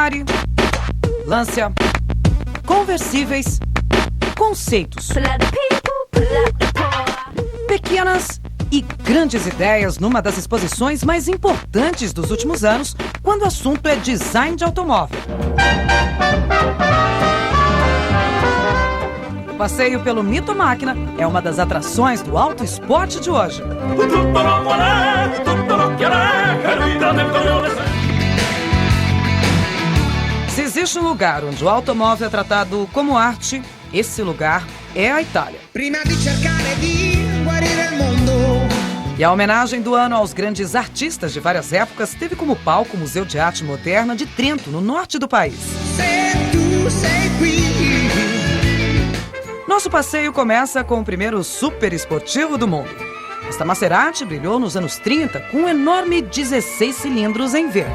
Ferrari, Lancia, conversíveis, conceitos, pequenas e grandes ideias numa das exposições mais importantes dos últimos anos, quando o assunto é design de automóvel. O passeio pelo Mito Máquina é uma das atrações do Auto Esporte de hoje. Se existe um lugar onde o automóvel é tratado como arte, esse lugar é a Itália. E a homenagem do ano aos grandes artistas de várias épocas teve como palco o Museu de Arte Moderna de Trento, no norte do país. Nosso passeio começa com o primeiro super esportivo do mundo. Esta Maserati brilhou nos anos 30 com um enorme 16 cilindros em V.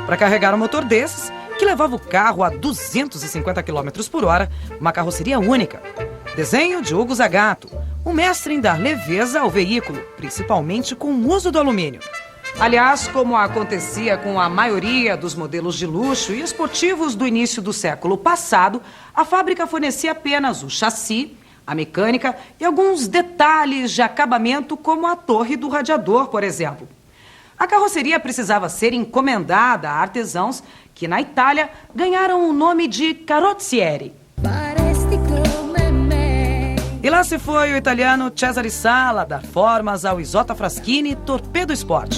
Para carregar um motor desses, que levava o carro a 250 km por hora, uma carroceria única. Desenho de Hugo Zagato, um mestre em dar leveza ao veículo, principalmente com o uso do alumínio. Aliás, como acontecia com a maioria dos modelos de luxo e esportivos do início do século passado, a fábrica fornecia apenas o chassi, a mecânica e alguns detalhes de acabamento, como a torre do radiador, por exemplo. A carroceria precisava ser encomendada a artesãos que, na Itália, ganharam o nome de carrozzieri. E lá se foi o italiano Cesare Sala dar formas ao Isotta Fraschini Torpedo Sport.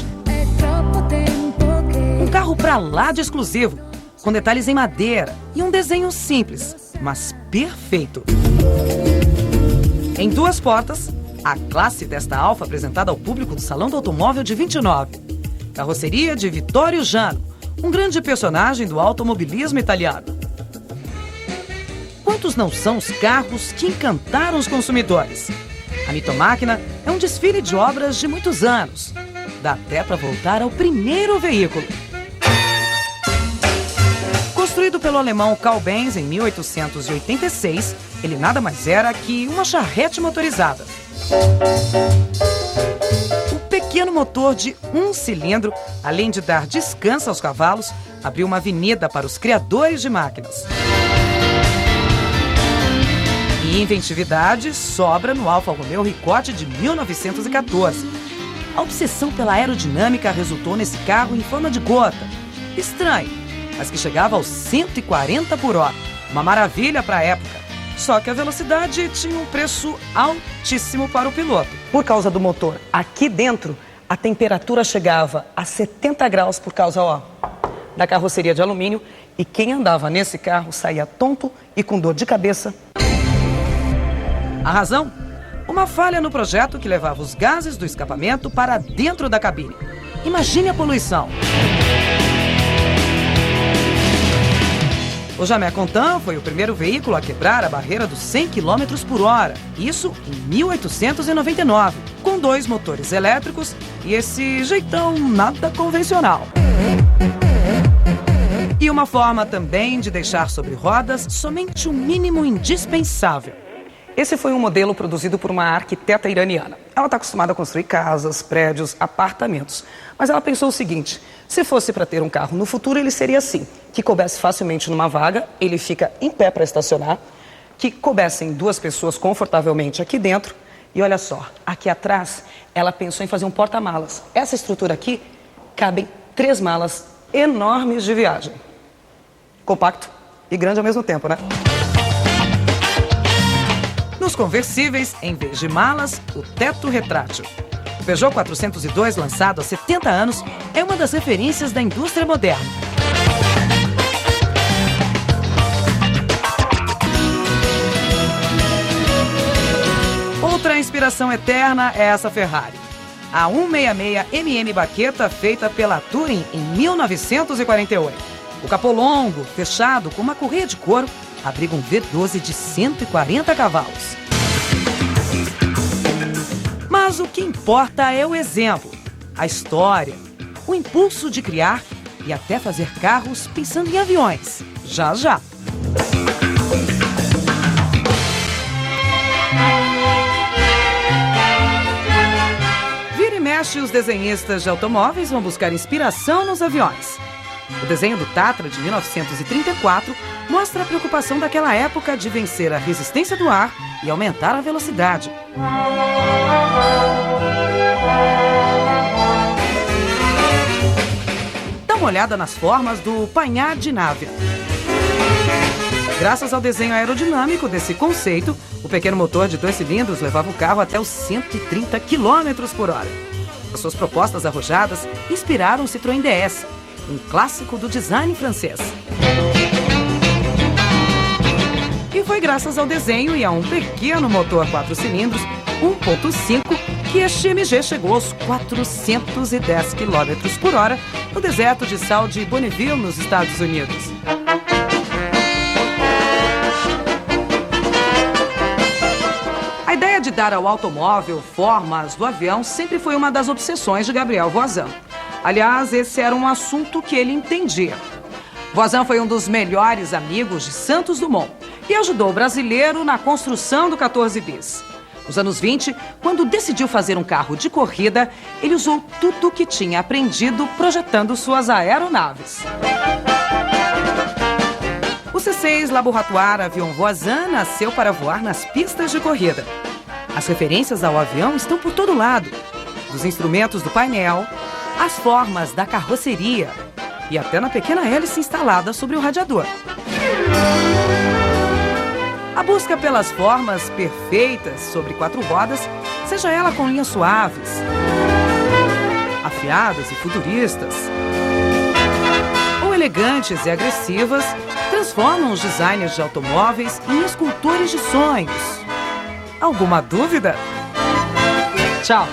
Um carro pra lá de exclusivo, com detalhes em madeira e um desenho simples, mas perfeito. Em 2 portas, a classe desta Alfa apresentada ao público do Salão do Automóvel de 29. Carroceria de Vittorio Jano, um grande personagem do automobilismo italiano. Quantos não são os carros que encantaram os consumidores? A Mito Máquina é um desfile de obras de muitos anos. Dá até para voltar ao primeiro veículo. Construído pelo alemão Carl Benz em 1886, ele nada mais era que uma charrete motorizada. O pequeno motor de 1 cilindro, além de dar descanso aos cavalos, abriu uma avenida para os criadores de máquinas. E inventividade sobra no Alfa Romeo Ricote de 1914. A obsessão pela aerodinâmica resultou nesse carro em forma de gota. Estranho, mas que chegava aos 140 por hora. Uma maravilha para a época. Só que a velocidade tinha um preço altíssimo para o piloto. Por causa do motor, aqui dentro, a temperatura chegava a 70 graus por causa da carroceria de alumínio. E quem andava nesse carro saía tonto e com dor de cabeça. A razão? Uma falha no projeto que levava os gases do escapamento para dentro da cabine. Imagine a poluição. O Jamé Contan foi o primeiro veículo a quebrar a barreira dos 100 km por hora. Isso em 1899, com 2 motores elétricos e esse jeitão nada convencional. E uma forma também de deixar sobre rodas somente o mínimo indispensável. Esse foi um modelo produzido por uma arquiteta iraniana. Ela está acostumada a construir casas, prédios, apartamentos. Mas ela pensou o seguinte: se fosse para ter um carro no futuro, ele seria assim, que coubesse facilmente numa vaga, ele fica em pé para estacionar, que coubessem 2 pessoas confortavelmente aqui dentro. E olha só, aqui atrás, ela pensou em fazer um porta-malas. Essa estrutura aqui, cabem 3 malas enormes de viagem. Compacto e grande ao mesmo tempo, né? Nos conversíveis, em vez de malas, o teto retrátil. O Peugeot 402, lançado há 70 anos, é uma das referências da indústria moderna. Outra inspiração eterna é essa Ferrari. A 166 Baqueta, feita pela Touring em 1948. O capô longo, fechado, com uma correia de couro, abriga um V12 de 140 cavalos. Mas o que importa é o exemplo, a história, o impulso de criar e até fazer carros pensando em aviões. Já, já. Vira e mexe Nordeste, os desenhistas de automóveis vão buscar inspiração nos aviões. O desenho do Tatra, de 1934, mostra a preocupação daquela época de vencer a resistência do ar e aumentar a velocidade. Dá uma olhada nas formas do painel de nave. Graças ao desenho aerodinâmico desse conceito, o pequeno motor de 2 cilindros levava o carro até os 130 km por hora. As suas propostas arrojadas inspiraram o Citroën DS, um clássico do design francês. E foi graças ao desenho e a um pequeno motor 4 cilindros, 1.5, que este MG chegou aos 410 km por hora no deserto de sal de Bonneville, nos Estados Unidos. A ideia de dar ao automóvel formas do avião sempre foi uma das obsessões de Gabriel Voisin. Aliás, esse era um assunto que ele entendia. Voisin foi um dos melhores amigos de Santos Dumont e ajudou o brasileiro na construção do 14 bis. Nos anos 20, quando decidiu fazer um carro de corrida, ele usou tudo o que tinha aprendido projetando suas aeronaves. O C6 Laboratoire Avion Voisin nasceu para voar nas pistas de corrida. As referências ao avião estão por todo lado, dos instrumentos do painel, as formas da carroceria e até na pequena hélice instalada sobre o radiador. A busca pelas formas perfeitas sobre 4 rodas, seja ela com linhas suaves, afiadas e futuristas, ou elegantes e agressivas, transformam os designers de automóveis em escultores de sonhos. Alguma dúvida? Tchau!